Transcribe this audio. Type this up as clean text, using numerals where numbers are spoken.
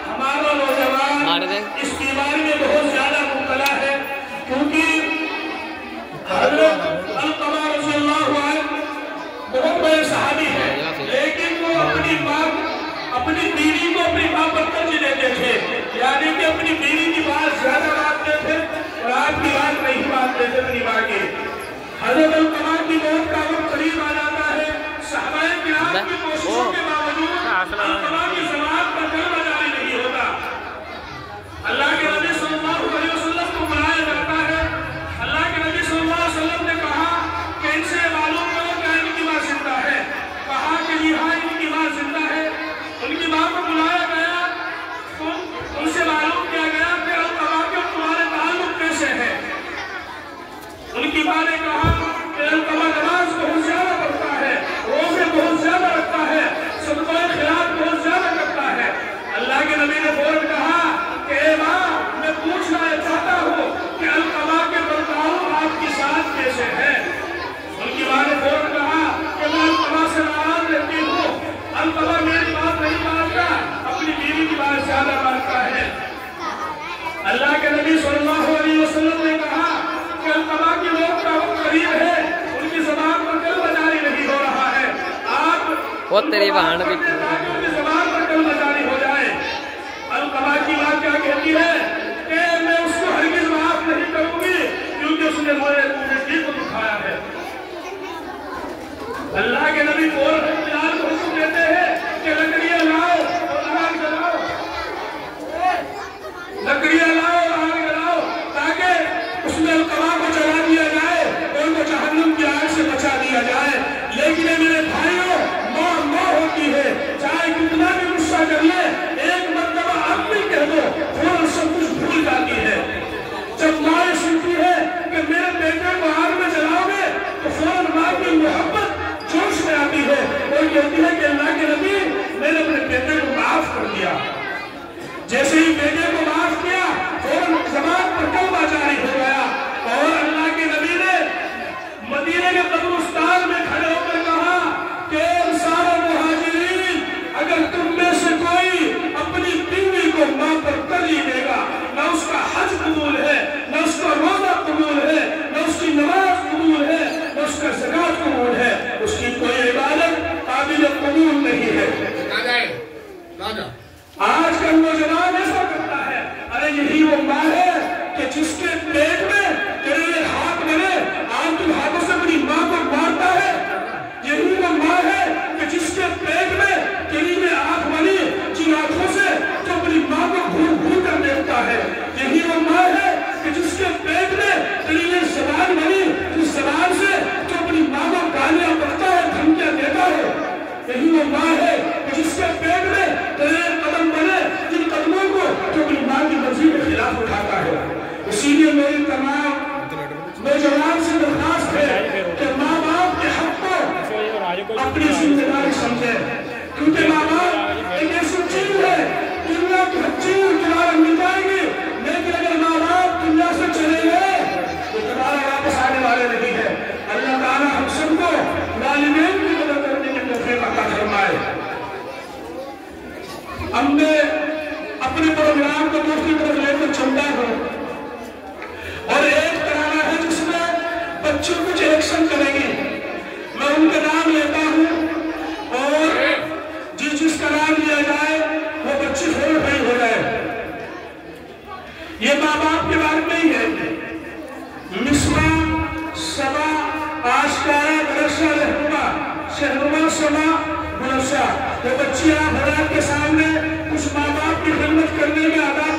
ہمارا نوجوان اس بیماری میں بہت زیادہ مبتلا ہے، کیونکہ حضرت علقمہ رضی اللہ عنہ بہت بڑے صحابی ہیں، لیکن وہ اپنی بیوی کو اپنی ماں پر ترجیح دیتے تھے، یعنی کہ اپنی بیوی کی بات زیادہ مانتے تھے اور آپ کی بات نہیں مانتے تھے اپنی ماں کی۔ حضرت علقمہ کی موت کا وقت قریب آ جاتا ہے، صحابہ کرام کی کوششوں کے باوجود علقمہ کی زبان پر کلمہ جاری نہیں ہوتا۔ اللہ کے نبی صلی اللہ علیہ وسلم کو بلایا جاتا ہے، اللہ کے نبی صلی اللہ علیہ وسلم نے کہا کہ ان سے معلوم کرو کہ ان کی ماں زندہ ہے، کہا کہ جی ہاں ان کی ماں زندہ ہے۔ ان کی ماں کو بلایا گیا تو ان سے معلوم کیا گیا کہ علقمہ کے تمہارے تعلق کیسے ہے۔ ان کی ماں نے کہا کہ علقمہ نماز بہت زیادہ پڑھتا ہے، روزے بہت زیادہ رکھتا ہے، صدقہ خیرات بہت زیادہ کرتا ہے۔ اللہ کے نبی نے فوراً کہا کہ اے ماں، میں پوچھنا چاہتا ہوں کہ علقمہ کے برتاؤ آپ کے ساتھ کیسے ہے۔ ان کی ماں نے فوراً کہا کہ میں علقمہ سے ناراض رہتی ہوں، علقمہ میری بات نہیں مانتا، اپنی بیوی کی بات زیادہ مانتا ہے۔ اللہ کے نبی صلی اللہ علیہ وسلم نے کہا کہ علقمہ کی موت کا وقت قریب ہے، ان کی زبان پر کلمہ جاری نہیں ہو رہا ہے، آپ وہ تیری بہن بھی ان کی زبان پر کلمہ جاری ہو جائے۔ علقمہ کی ماں کیا کہتی ہے کہ میں اس کو ہرگز معاف نہیں کروں گی، کیونکہ اس نے میرے دل کو دکھایا ہے۔ اللہ کے نبی فوراً بلال کو حکم دیتے ہیں کہ لکڑیاں لاؤ اور آگ جلاؤ، لکڑیاں لاؤ اور آگ جلاؤ، تاکہ اس میں علقمہ کو جلا دیا جائے اور ان کو جہنم کی آگ سے بچا دیا جائے۔ لیکن میرے بھائیوں، ماں ہوتی ہے، چاہے کتنا بھی غصہ کر لے، ایک مرتبہ امی کہہ دو فوراً سب کچھ بھول جاتی ہے۔ جب ماں سنتی ہے کہ میرے بیٹے کو آگ میں جلاؤ گے تو فوراً ماں کی محبت جوش میں آتی ہے اور کہتی ہے کہ اللہ کے نبی میں نے اپنے بیٹے کو معاف کر دیا۔ جیسے ہی بیٹے کو معاف کیا فوراً زبان پر کلمہ جاری ہو گیا اور اللہ کے نبی نے مدینے کے قبرستان میں کھڑے ہو کر کہا کہ انصار و مہاجرین، اگر تم میں سے کوئی اپنی بیوی کو ماں پر ترجیح دے گا، نہ اس کا حج قبول ہے، نہ اس کا روزہ قبول ہے، نہ اس کی نماز قبول ہے، نہ اس کا زکوٰۃ قبول ہے، اس کی کوئی عبادت قابل قبول نہیں ہے۔ آج کا نوجوان ایسا کرتا ہے، ارے یہی وہ ماں ہے کہ جس کے پیٹ میں تیرے ہاتھ بنے، آج تم ہاتھوں سے اپنی ماں کو مارتا ہے۔ یہی وہ ماں ہے کہ جس کے پیٹ میں تیری میں آنکھ بنی، جن آنکھوں سے تو اپنی ماں کو گھور گھور کر دیکھتا ہے۔ یہی وہ ماں ہے کہ جس کے پیٹ میں تیری میں زبان بنی، جس زبان سے تو اپنی ماں کو گالیاں بکتا ہے، دھمکیاں دیتا ہے۔ یہی وہ ماں ہے کہ جس کے پیٹ میں تیرے قدم بنے، جن قدموں کو تو اپنی ماں کی مرضی کے خلاف اٹھاتا ہے۔ اسی لیے میری تمام نوجوان سے درخواست ہے کہ ماں باپ کے حق کو اپنی ذمہ داری سمجھیں، کیونکہ ماں باپ ایک ایسی چیز ہے دنیا کی ہر چیز دوبارہ مل جائے گی، لیکن اگر ماں باپ دنیا سے چلے گئے تو دوبارہ واپس آنے والے نہیں ہے۔ اللہ تعالیٰ ہم سب کو والدین کی مدد کرنے کی توفیق عطا فرمائے۔ ہم نے اپنے پروگرام کو دوسری طرف لے کر چلتا ہوں اور ایک ترانہ ہے جس میں بچوں کچھ ایکشن کریں گے، میں ان کا نام لیتا ہوں اور جس کا نام لیا جائے وہ بچے فوراً بھائی ہو جائے۔ یہ ماں باپ کے بارے میں ہی ہے۔ مصباح، صبا، آشکارا، برشا، رہنما، شہنما، سما، برشا، وہ بچیاں حضرات کے سامنے کچھ ماں باپ کی خدمت کرنے میں آداب